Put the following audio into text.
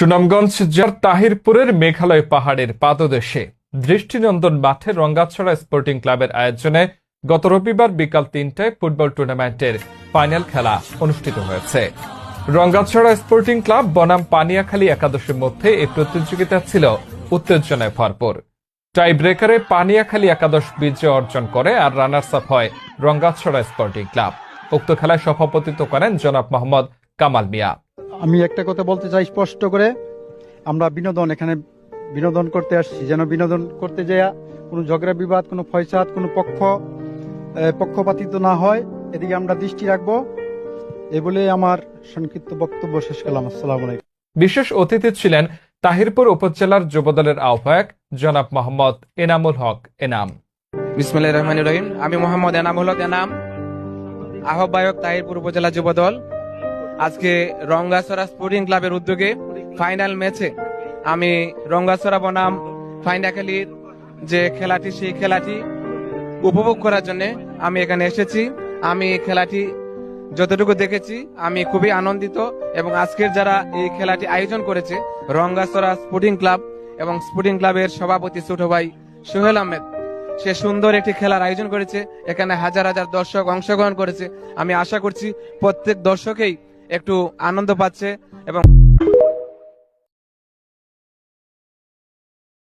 সুনামগঞ্জ জেলার তাহিরপুরের মেঘালয় পাহাড়ের পাদদেশে দৃষ্টিনন্দন মাঠে রঙ্গাছড়া স্পোর্টিং ক্লাবের আয়োজনে গত রবিবার বিকাল ৩টায় ফুটবল টুর্নামেন্টের ফাইনাল খেলা অনুষ্ঠিত হয়েছে। রঙ্গাছড়া স্পোর্টিং ক্লাব বনাম পানিয়াখালী একাদশের মধ্যে এই প্রতিযোগিতা ছিল উত্তেজনায় ভরপুর। টাই ব্রেকারে পানিয়াখালী একাদশ বিজয় অর্জন করে আর রানার্স আপ হয় রঙ্গাছড়া স্পোর্টিং ক্লাব। উক্ত খেলায় সভাপতিত্ব করেন জনাব মোহাম্মদ কামাল মিয়া। আমি একটা কথা বলতে চাই স্পষ্ট করে, আমরা এখানে বিনোদন করতে আসছি, যেন বিনোদন করতে যাইয়া কোনো ঝগড়া বিবাদ, কোনো ফয়সাদ, কোনো পক্ষপাতিত্ব না হয়, এদিকে আমরা দৃষ্টি রাখবো। এই বলে আমার সংক্ষিপ্ত বক্তব্য শেষ করলাম। আসসালামু আলাইকুম। বিশেষ অতিথি ছিলেন তাহিরপুর উপজেলার যুবদলের আহ্বায়ক জনাব মোহাম্মদ এনামুল হক এনাম। বিসমিল্লাহির রহমানির রহিম। আমি মোহাম্মদ এনামুল হক এনাম, আহ্বায়ক তাহিরপুর উপজেলা যুবদল। আজকে রঙ্গাছড়া স্পোর্টিং ক্লাবের উদ্যোগে ফাইনাল ম্যাচে আমি রঙ্গাছড়া বনাম পানিয়াখালীর যে খেলাটি, সেই খেলাটি উপভোগ করার জন্য আমি এখানে এসেছি। আমি খেলাটি যতটুকু দেখেছি আমি খুবই আনন্দিত, এবং আজকের যারা এই খেলাটি আয়োজন করেছে রঙ্গাছড়া স্পোর্টিং ক্লাব এবং স্পোর্টিং ক্লাবের সভাপতি ছোট ভাই সোহেল আহমেদ, সে সুন্দর একটি খেলার আয়োজন করেছে। এখানে হাজার হাজার দর্শক অংশগ্রহণ করেছে। আমি আশা করছি প্রত্যেক দর্শকেই একটু আনন্দ পাচ্ছে এবং